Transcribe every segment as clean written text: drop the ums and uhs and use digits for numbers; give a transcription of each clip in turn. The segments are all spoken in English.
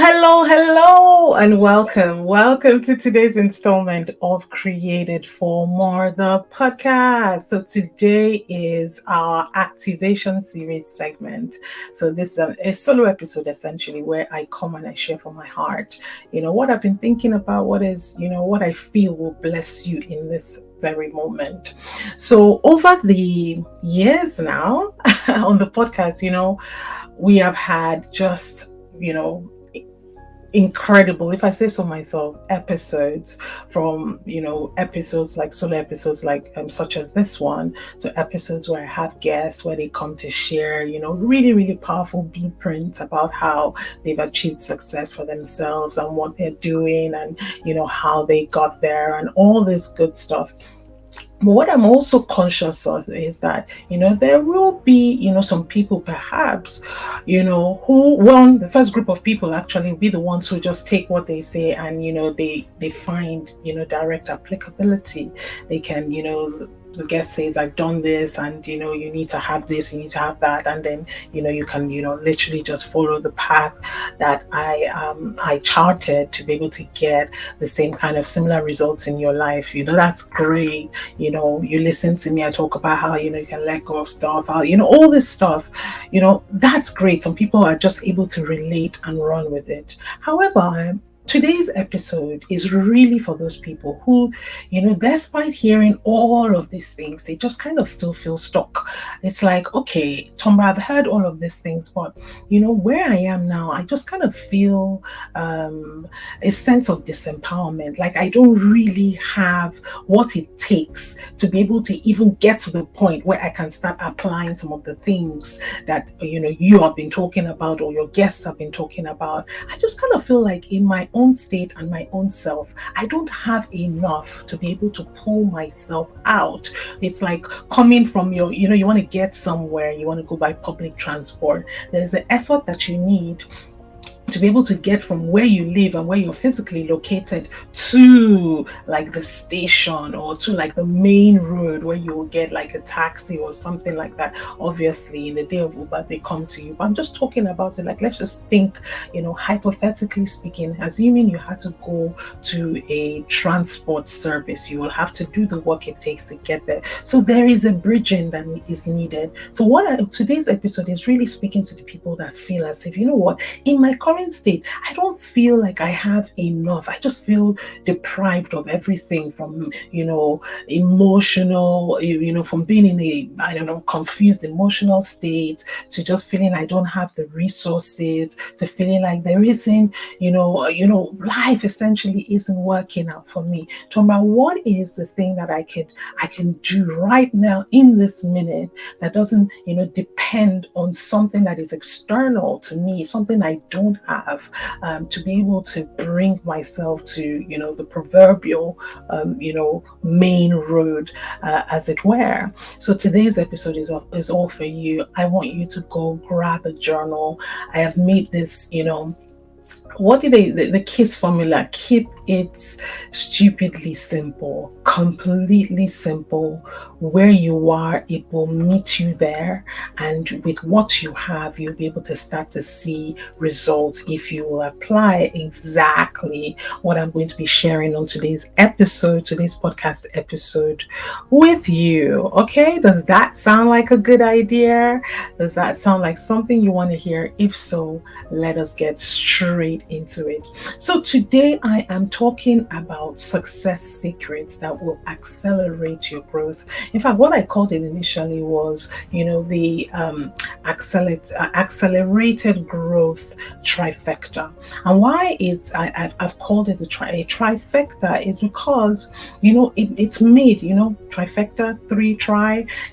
Hello, and welcome. Welcome to today's installment of Created for More, the podcast. So, today is our activation series segment. So, this is a solo episode essentially where I come and I share from my heart, what I've been thinking about, what I feel will bless you in this very moment. So, over the years now on the podcast, we have had just, incredible, if I say so myself, episodes from episodes like solo episodes like such as this one, to episodes where I have guests where they come to share really powerful blueprints about how they've achieved success for themselves and what they're doing, and how they got there and all this good stuff. But what I'm also conscious of is that, there will be, some people perhaps, the first group of people actually will be the ones who just take what they say and, they find, direct applicability. They can, the guest says, I've done this, and you need to have this, you need to have that, and then you can literally just follow the path that I charted to be able to get the same kind of similar results in your life. That's great. You listen to me, I talk about how you can let go of stuff, how all this stuff, that's great. Some people are just able to relate and run with it. However, today's episode is really for those people who, despite hearing all of these things, they just kind of still feel stuck. It's like, okay, Tonbra, I've heard all of these things, but where I am now, I just kind of feel a sense of disempowerment. Like I don't really have what it takes to be able to even get to the point where I can start applying some of the things that you have been talking about or your guests have been talking about. I just kind of feel like in my own state and my own self, I don't have enough to be able to pull myself out. It's like coming from you want to get somewhere, you want to go by public transport. There's the effort that you need to be able to get from where you live and where you're physically located to like the station or to like the main road where you will get like a taxi or something like that. Obviously in the day of Uber they come to you, but I'm just talking about it like, let's just think, hypothetically speaking, assuming you had to go to a transport service, you will have to do the work it takes to get there. So there is a bridging that is needed. So today's episode is really speaking to the people that feel as if, in my current state, I don't feel like I have enough. I just feel deprived of everything from, emotional, from being in a, confused emotional state, to just feeling I don't have the resources, to feeling like there isn't, life essentially isn't working out for me. Tonbra, what is the thing that I can do right now in this minute that doesn't, depend on something that is external to me, something I don't have, to be able to bring myself to the proverbial main road, as it were. So today's episode is all for you. I want you to go grab a journal. I have made this what did the KISS formula? Keep it stupidly simple, completely simple. Where you are, it will meet you there, and with what you have, you'll be able to start to see results if you will apply exactly what I'm going to be sharing on today's podcast episode with you. Okay, does that sound like a good idea? Does that sound like something you want to hear? If so, let us get straight into it. So today I am talking about success secrets that will accelerate your growth. In fact, what I called it initially was, the accelerated growth trifecta. And why I've called it a trifecta is because, it's made, trifecta,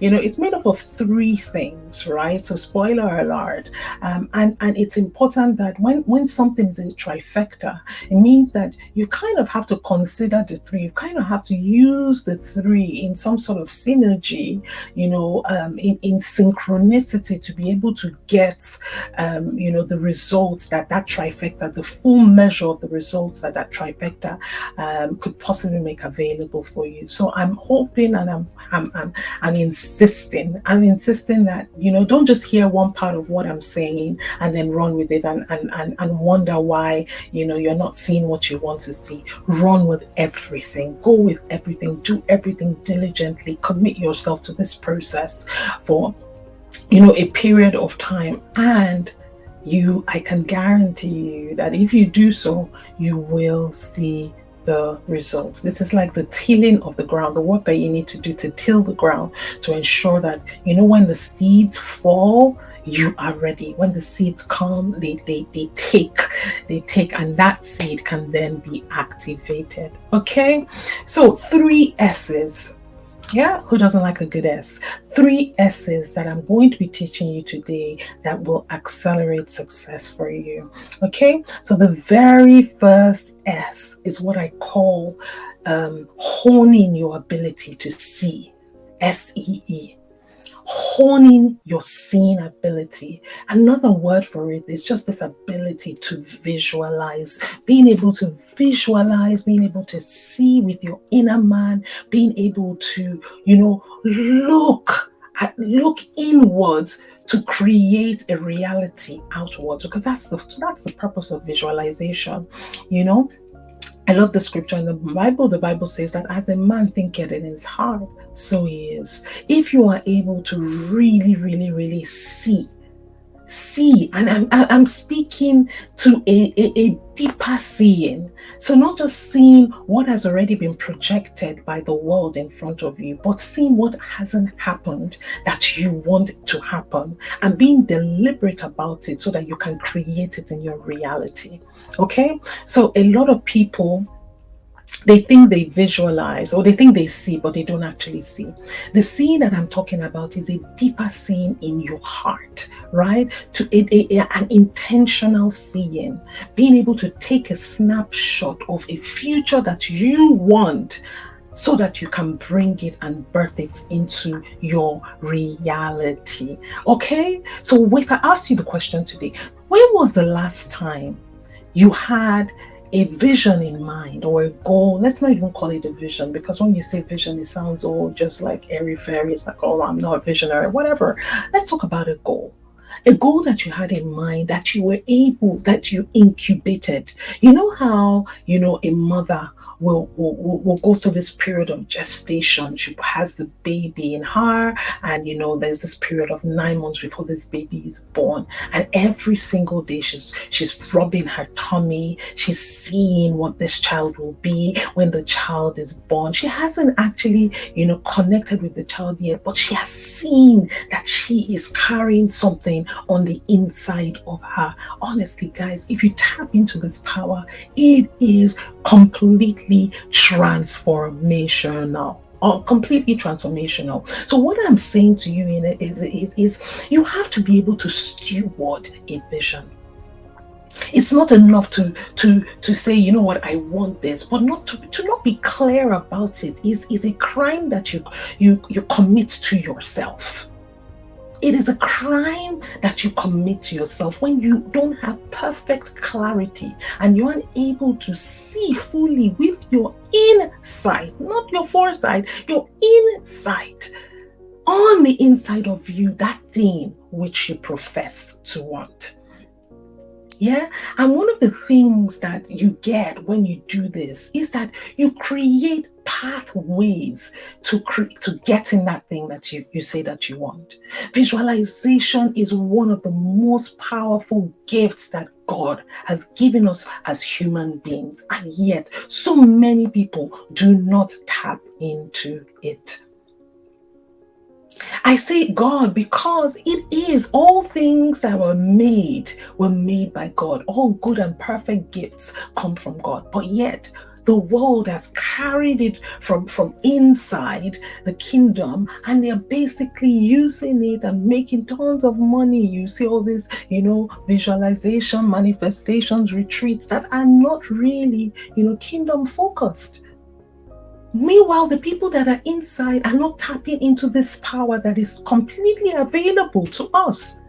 it's made up of three things, right? So spoiler alert. And it's important that when something is a trifecta, it means that you kind of have to consider the three. You kind of have to use the three in some sort of synergy, in synchronicity to be able to get, the results that trifecta, the full measure of the results that trifecta could possibly make available for you. So I'm hoping, and I'm insisting that, don't just hear one part of what I'm saying and then run with it and wonder why, you're not seeing what you want to see. Run with everything, go with everything, do everything diligently, commit yourself to this process for, a period of time. And I can guarantee you that if you do so, you will see the results. This is like the tilling of the ground, the work that you need to do to till the ground to ensure that, when the seeds fall, you are ready. When the seeds come, they take, and that seed can then be activated. Okay, so 3 S's. Yeah, who doesn't like a good S? 3 S's that I'm going to be teaching you today that will accelerate success for you. Okay, so the very first S is what I call honing your ability to see. SEE. Honing your seeing ability. Another word for it is just this ability to visualize, being able to visualize, being able to see with your inner man, being able to, look inwards to create a reality outwards, because that's the purpose of visualization. I love the scripture in the Bible. The Bible says that as a man thinketh in his heart, so he is. If you are able to really, really, really see, and I'm speaking to a deeper seeing. So not just seeing what has already been projected by the world in front of you, but seeing what hasn't happened that you want to happen, and being deliberate about it so that you can create it in your reality. Okay, so a lot of people, they think they visualize, or they think they see, but they don't actually see. The seeing that I'm talking about is a deeper seeing in your heart, right? To an intentional seeing, being able to take a snapshot of a future that you want, so that you can bring it and birth it into your reality. Okay, so if I ask you the question today, when was the last time you had a vision in mind, or a goal? Let's not even call it a vision, because when you say vision, it sounds all just like airy fairy. It's like, oh, I'm not a visionary, whatever. Let's talk about a goal. A goal that you had in mind, that you incubated. You know how, a mother will go through this period of gestation. She has the baby in her, and there's this period of 9 months before this baby is born, and every single day she's rubbing her tummy. She's seeing what this child will be when the child is born. She hasn't actually connected with the child yet, but she has seen that she is carrying something on the inside of her. Honestly, guys, if you tap into this power, it is completely transformational. Completely transformational. So what I'm saying to you in it is you have to be able to steward a vision. It's not enough to say, I want this, but not to not be clear about it is a crime that you commit to yourself. It is a crime that you commit to yourself when you don't have perfect clarity and you're unable to see fully with your insight, not your foresight, your insight, on the inside of you, that thing which you profess to want. Yeah, and one of the things that you get when you do this is that you create pathways to getting that thing that you say that you want. Visualization is one of the most powerful gifts that God has given us as human beings, and yet so many people do not tap into it. I say God because it is all things that were made by God. All good and perfect gifts come from God. But yet, The world has carried it from inside the kingdom, and they're basically using it and making tons of money. You see all this, visualization, manifestations, retreats that are not really, kingdom focused. Meanwhile, the people that are inside are not tapping into this power that is completely available to us.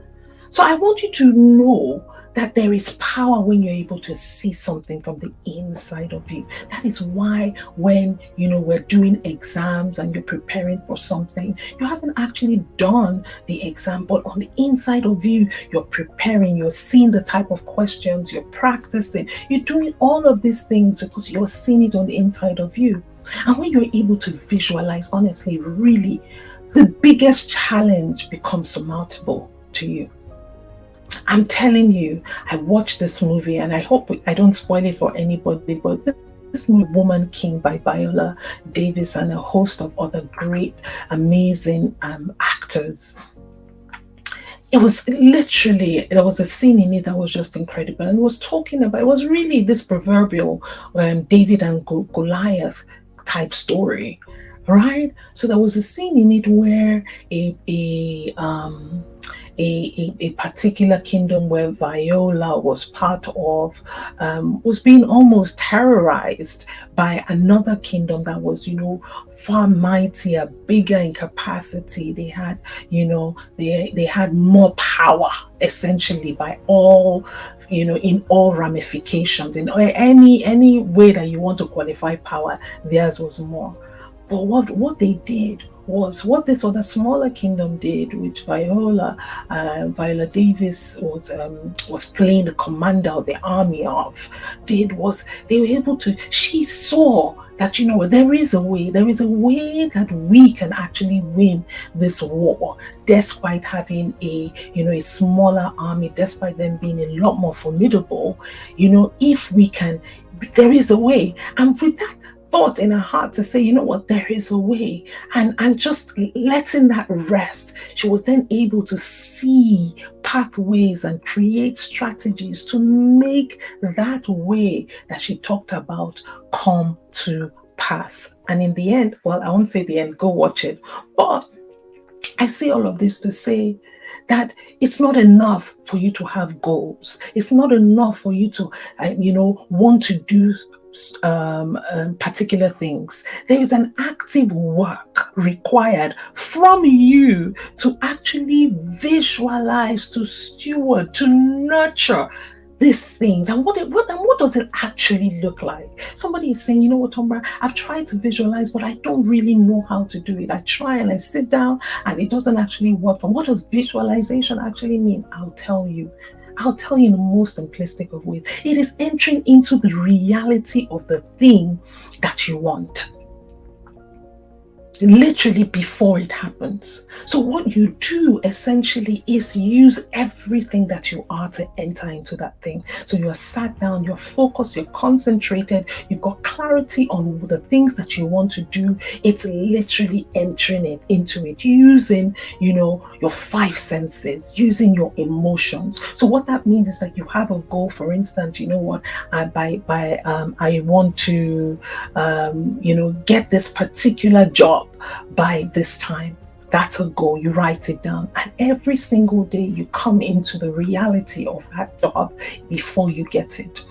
So I want you to know that there is power when you're able to see something from the inside of you. That is why when, we're doing exams and you're preparing for something, you haven't actually done the exam, but on the inside of you, you're preparing, you're seeing the type of questions, you're practicing, you're doing all of these things because you're seeing it on the inside of you. And when you're able to visualize, honestly, really, the biggest challenge becomes surmountable to you. I'm telling you, I watched this movie, and I hope I don't spoil it for anybody, but this movie, Woman King by Viola Davis and a host of other great, amazing actors. It was literally, there was a scene in it that was just incredible. And it was really this proverbial David and Goliath type story, right? So there was a scene in it where a particular kingdom where Viola was part of was being almost terrorized by another kingdom that was, far mightier, bigger in capacity. They had, they had more power, essentially, by all, in all ramifications, in any way that you want to qualify power, theirs was more. But what they did was what this other smaller kingdom did, which Viola Davis was playing the commander of the army of, was they were able to, she saw that, there is a way that we can actually win this war, despite having a smaller army, despite them being a lot more formidable, if we can, there is a way. And with that thought in her heart to say, there is a way, and just letting that rest, she was then able to see pathways and create strategies to make that way that she talked about come to pass. And in the end, well, I won't say the end, go watch it, but I say all of this to say that it's not enough for you to have goals. It's not enough for you to, want to do particular things. There is an active work required from you to actually visualize, to steward, to nurture these things. And what does it actually look like? Somebody is saying, Tonbra, I've tried to visualize, but I don't really know how to do it. I try and I sit down and it doesn't actually work. From what does visualization actually mean? I'll tell you in the most simplistic of ways. It is entering into the reality of the thing that you want, literally before it happens. So what you do essentially is use everything that you are to enter into that thing. So you're sat down, you're focused, you're concentrated, you've got clarity on the things that you want to do. It's literally entering into it, using, your 5 senses, using your emotions. So what that means is that you have a goal. For instance, I want to, get this particular job by this time. That's a goal. You write it down, and every single day you come into the reality of that job before you get it.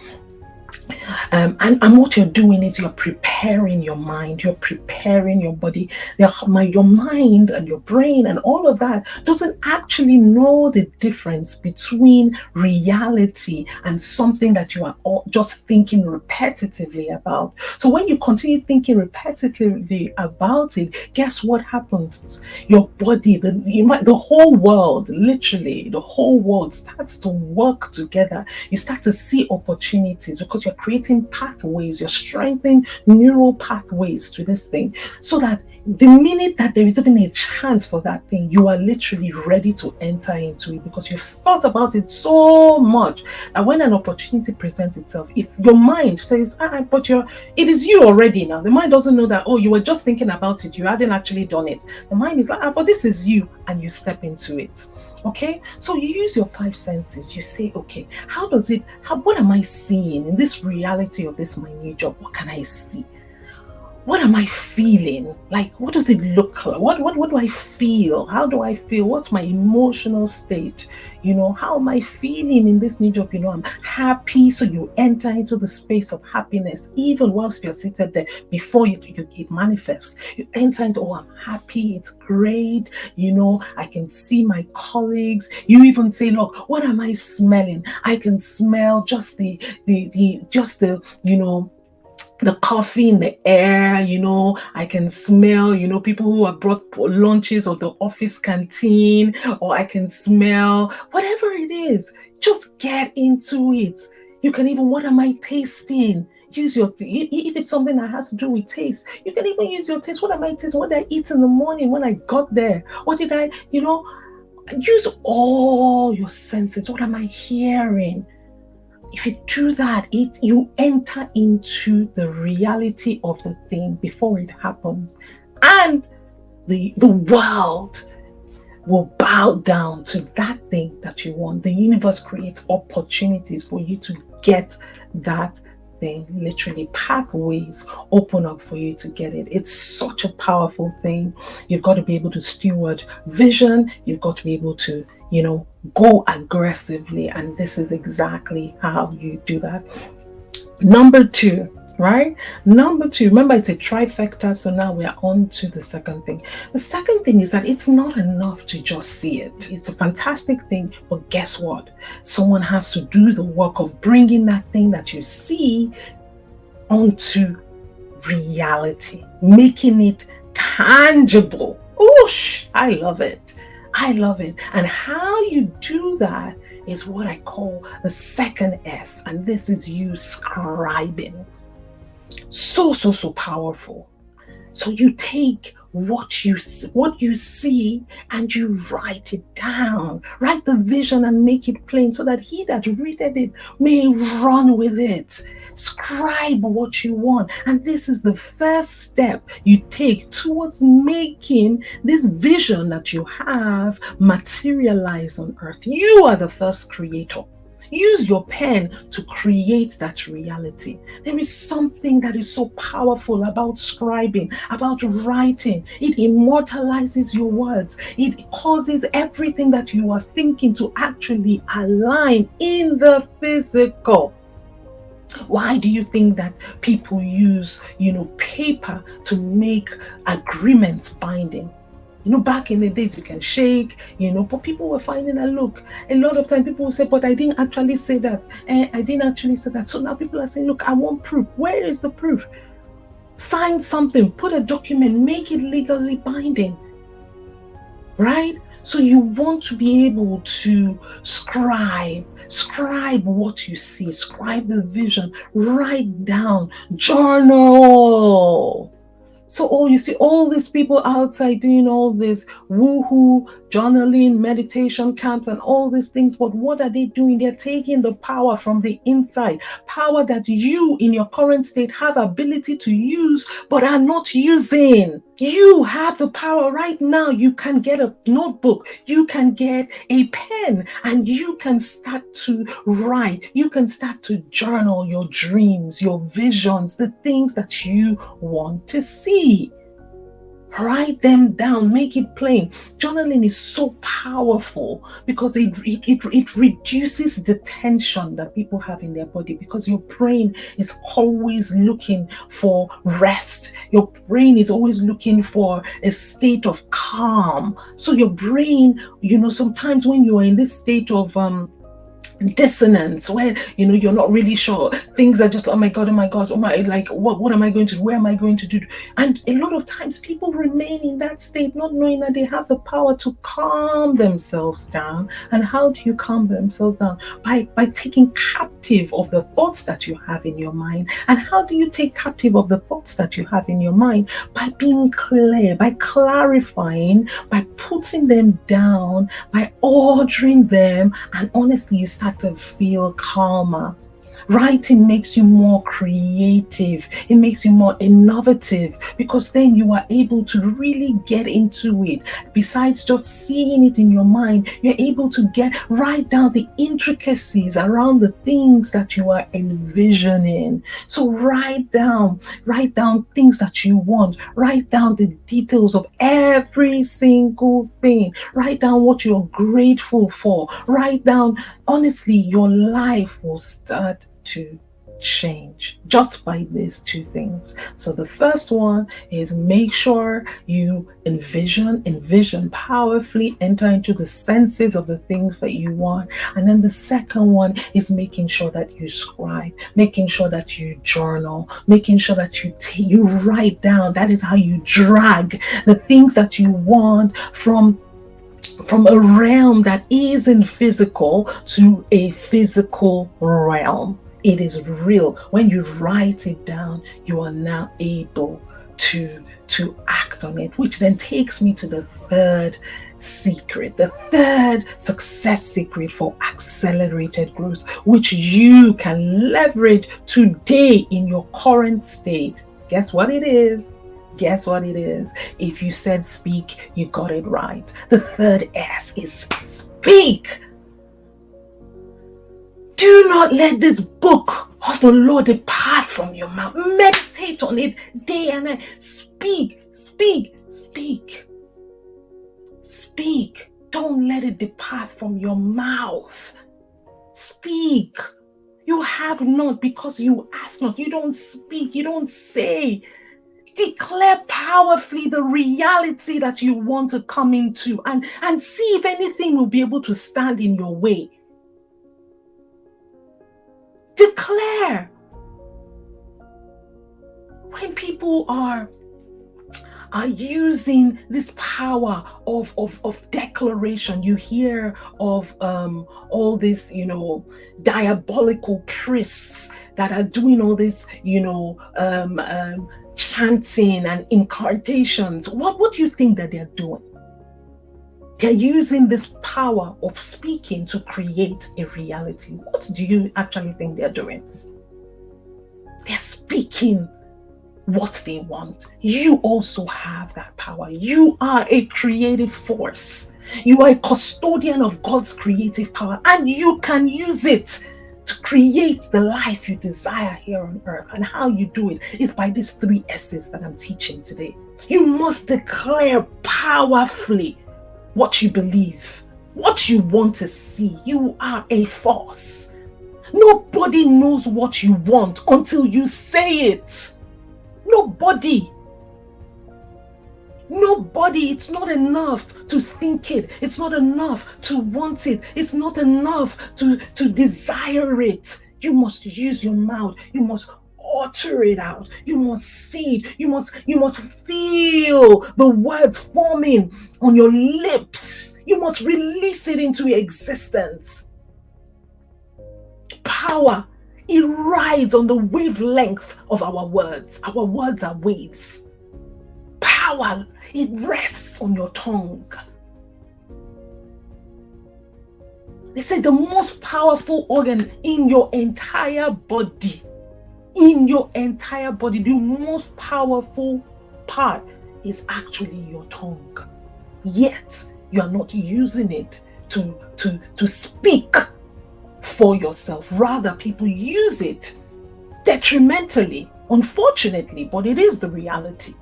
And what you're doing is you're preparing your mind, you're preparing your body. Your mind and your brain and all of that doesn't actually know the difference between reality and something that you are just thinking repetitively about. So when you continue thinking repetitively about it, guess what happens? Your body, the whole world, literally the whole world starts to work together. You start to see opportunities because you're creating pathways, you're strengthening neural pathways to this thing, so that the minute that there is even a chance for that thing, you are literally ready to enter into it because you've thought about it so much that when an opportunity presents itself, if your mind says, but it is you already now. The mind doesn't know that, you were just thinking about it, you hadn't actually done it. The mind is like, but this is you, and you step into it. Okay, so you use your five senses. You say, okay, what am I seeing in this reality of this my new job? What can I see? What am I feeling? Like, what does it look like? What do I feel? How do I feel? What's my emotional state? How am I feeling in this new job? I'm happy. So you enter into the space of happiness, even whilst you're seated there before it manifests. You enter into, oh, I'm happy. It's great. I can see my colleagues. You even say, look, what am I smelling? I can smell just the the coffee in the air, I can smell, people who have brought lunches or the office canteen, or I can smell whatever it is. Just get into it. You can even, what am I tasting? Use your, if it's something that has to do with taste, you can even use your taste. What am I tasting? What did I eat in the morning when I got there? What did I, use all your senses. What am I hearing? If you do that, you enter into the reality of the thing before it happens. And the world will bow down to that thing that you want. The universe creates opportunities for you to get that thing. Literally, pathways open up for you to get it. It's such a powerful thing. You've got to be able to steward vision. You've got to be able to, go aggressively. And this is exactly how you do that. Number two, right? Number two, remember it's a trifecta. So now we are on to the second thing. The second thing is that it's not enough to just see it. It's a fantastic thing, but guess what? Someone has to do the work of bringing that thing that you see onto reality, making it tangible. Oosh, I love it. I love it. And how you do that is what I call the second S. And this is you scribing. So powerful. So you take what you see and you write it down. Write the vision and make it plain so that he that readeth it may run with it. Scribe what you want. And this is the first step you take towards making this vision that you have materialize on earth. You are the first creator. Use your pen to create that reality. There is something that is so powerful about scribing, about writing. It immortalizes your words. It causes everything that you are thinking to actually align in the physical. Why do you think that people use, paper to make agreements binding? Back in the days, you can shake, but people were finding a look. A lot of time people will say, but I didn't actually say that. I didn't actually say that. So now people are saying, look, I want proof. Where is the proof? Sign something, put a document, make it legally binding, right? So you want to be able to scribe what you see, scribe the vision, write down, journal. So you see all these people outside doing all this woohoo, journaling, meditation camps and all these things. But what are they doing? They're taking the power from the inside, power that you in your current state have ability to use, but are not using. You have the power right now. You can get a notebook, you can get a pen, and you can start to write. You can start to journal your dreams, your visions, the things that you want to see. Write them down, make it plain. Journaling is so powerful because it reduces the tension that people have in their body, because your brain is always looking for rest. Your brain is always looking for a state of calm. So your brain, sometimes when you are in this state of dissonance, where you're not really sure, things are just, oh my god, like what am I going to do, where am I going to do? And a lot of times people remain in that state not knowing that they have the power to calm themselves down. And how do you calm themselves down? By taking captive of the thoughts that you have in your mind. And how do you take captive of the thoughts that you have in your mind? By being clear, by clarifying, by putting them down, by ordering them, and honestly you start to feel calmer. Writing makes you more creative. It makes you more innovative, because then you are able to really get into it. Besides just seeing it in your mind, you're able to write down the intricacies around the things that you are envisioning. So write down things that you want. Write down the details of every single thing. Write down what you're grateful for. Write down, honestly, your life will start to change just by these two things. So the first one is make sure you envision powerfully, enter into the senses of the things that you want. And then the second one is making sure that you scribe, making sure that you journal, making sure that you write down. That is how you drag the things that you want from a realm that isn't physical to a physical realm. It is real. When you write it down, you are now able to act on it, which then takes me to the third secret, the third success secret for accelerated growth, which you can leverage today in your current state. Guess what it is? Guess what it is? If you said speak, you got it right. The third S is speak. Do not let this book of the Lord depart from your mouth. Meditate on it day and night. Speak, speak, speak. Speak. Don't let it depart from your mouth. Speak. You have not because you ask not. You don't speak. You don't say. Declare powerfully the reality that you want to come into, and see if anything will be able to stand in your way. Declare. When people are using this power of declaration, you hear of all this, diabolical priests that are doing all this, chanting and incantations. What do you think that they're doing? They're using this power of speaking to create a reality. What do you actually think they're doing? They're speaking what they want. You also have that power. You are a creative force. You are a custodian of God's creative power, and you can use it to create the life you desire here on earth. And how you do it is by these 3 S's that I'm teaching today. You must declare powerfully what you believe, what you want to see. You are a force. Nobody knows what you want until you say it. Nobody. It's not enough to think it. It's not enough to want it. It's not enough to desire it. You must use your mouth. You must utter it out. You must see it. You must feel the words forming on your lips. You must release it into existence. Power, it rides on the wavelength of our words. Our words are waves. Power, it rests on your tongue. They say the most powerful organ in your entire body, the most powerful part is actually your tongue. Yet you are not using it to speak for yourself. Rather, people use it detrimentally, unfortunately, but it is the reality.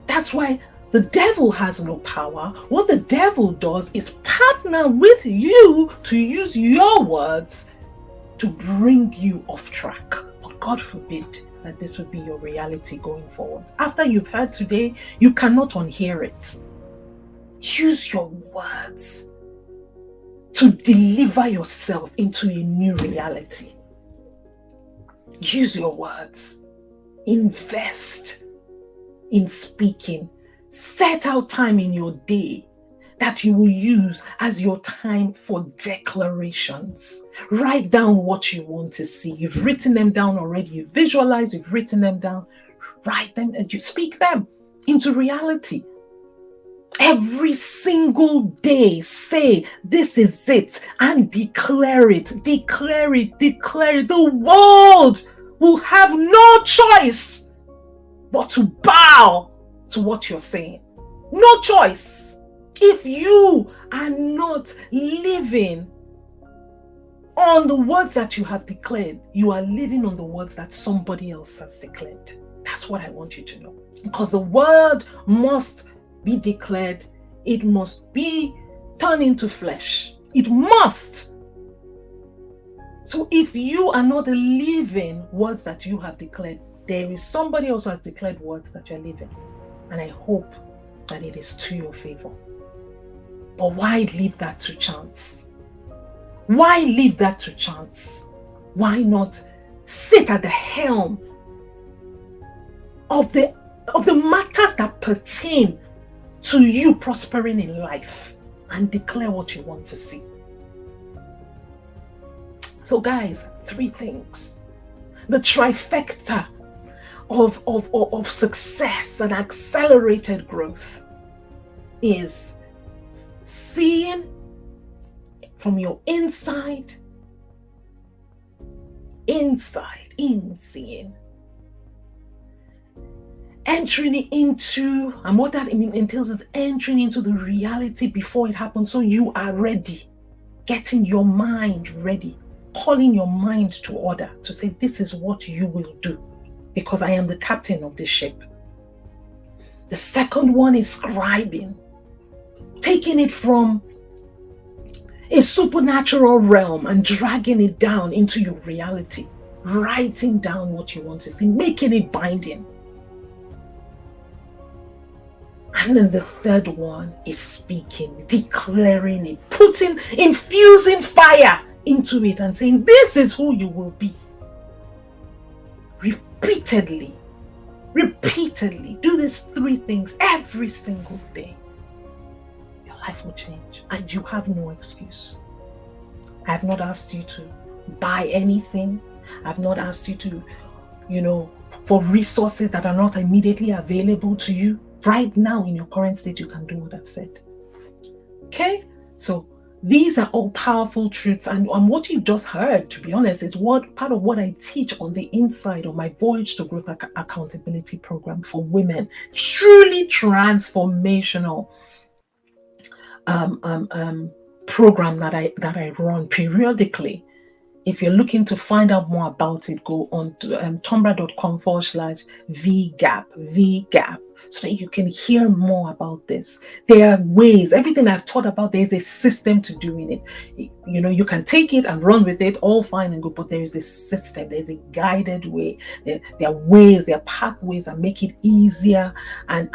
That's why the devil has no power. What the devil does is partner with you to use your words to bring you off track. But God forbid that this would be your reality going forward. After you've heard today, you cannot unhear it. Use your words to deliver yourself into a new reality. Use your words. Invest in speaking. Set out time in your day that you will use as your time for declarations. Write down what you want to see. You've written them down already. You've visualized, you've written them down. Write them and you speak them into reality. Every single day, say, this is it, and declare it, declare it, declare it. The world will have no choice but to bow to what you're saying. No choice. If you are not living on the words that you have declared, you are living on the words that somebody else has declared. That's what I want you to know. Because the word must be declared, it must be turned into flesh. It must. So if you are not living words that you have declared, there is somebody else who has declared words that you're living. And I hope that it is to your favor. But why leave that to chance? Why leave that to chance? Why not sit at the helm of the matters that pertain to you prospering in life and declare what you want to see? So guys, 3 things. The trifecta of success and accelerated growth is seeing from your inside, seeing. Entering into, and what that entails is entering into the reality before it happens, so you are ready, getting your mind ready, calling your mind to order to say, this is what you will do because I am the captain of this ship. The second one is scribing, taking it from a supernatural realm and dragging it down into your reality, writing down what you want to see, making it binding. And then the third one is speaking, declaring it, infusing fire into it and saying, this is who you will be. Repeatedly do these 3 things every single day. Your life will change and you have no excuse. I have not asked you to buy anything. I've not asked you to, for resources that are not immediately available to you. Right now in your current state, you can do what I've said. Okay? So these are all powerful truths, and what you just heard, to be honest, is part of what I teach on the inside of my Voyage to Growth Accountability Program for women. Truly transformational program that I run periodically. If you're looking to find out more about it, go on to tonbra.com/VGAP, so that you can hear more about this. There are ways, everything I've taught about, there's a system to doing it. You can take it and run with it, all fine and good, but there is a system, there's a guided way. There are ways, there are pathways that make it easier and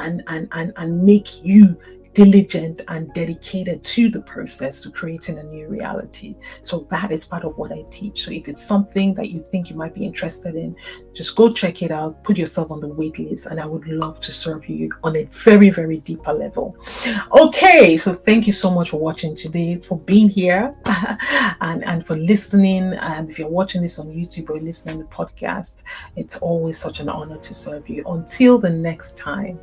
make you diligent and dedicated to the process to creating a new reality. So that is part of what I teach. So if it's something that you think you might be interested in, just go check it out, put yourself on the wait list, and I would love to serve you on a very, very deeper level. Okay, so thank you so much for watching today, for being here and for listening. If you're watching this on YouTube or listening to the podcast, it's always such an honor to serve you. Until the next time,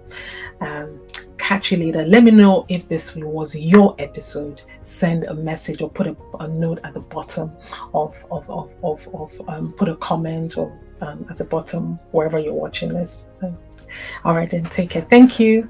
catch you later. Let me know if this was your episode. Send a message or put a note at the bottom put a comment or at the bottom wherever you're watching this. All right, then take care. Thank you.